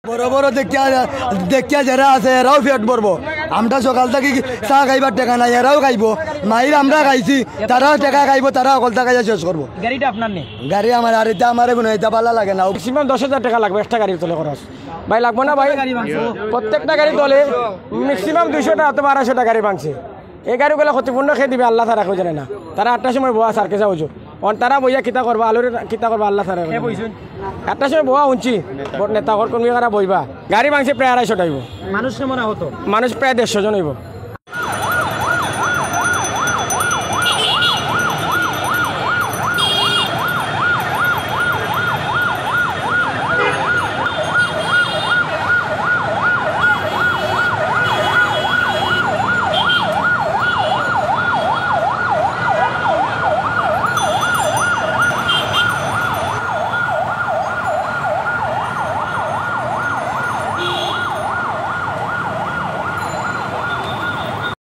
বড় বড় দেখিয়া যারা আছে এরাও পেট ভরবো। আমরা সকাল থেকে চা খাইবার টাকা নাই, এরাও খাইব। মাইর আমরা খাইছি, তারাও টাকা খাইব, তারা অকল টাকা শেষ করবো। গাড়িটা আপনার নেই? গাড়ি আমার, আর এটা আমার কোনো এটা ভালো লাগে না। ম্যাক্সিমাম 10,000 টাকা লাগবে একটা গাড়ির তলে খরচ। ভাই লাগবো না ভাই? প্রত্যেকটা গাড়ি তলে ম্যাক্সিমাম 200 টাকা অথবা 250 গাড়ি ভাঙছে। এই গাড়িগুলো ক্ষতিপূর্ণ খেয়ে দিবে আল্লাহ তারা কেউ জানে না। তারা 8টার সময় বোয়া সারকে যাওছো, তারা বইয়া কিতা করবা, আলুর কিতা করবা আল্লাহ তারা। 8টার সময় বোয়া উঞ্চি নেতা কর্মী কারা বইবা। গাড়ি ভাঙছে প্রায় 250 টাইব, মানুষ কেমন হতো? মানুষ প্রায় 150 জন হইব।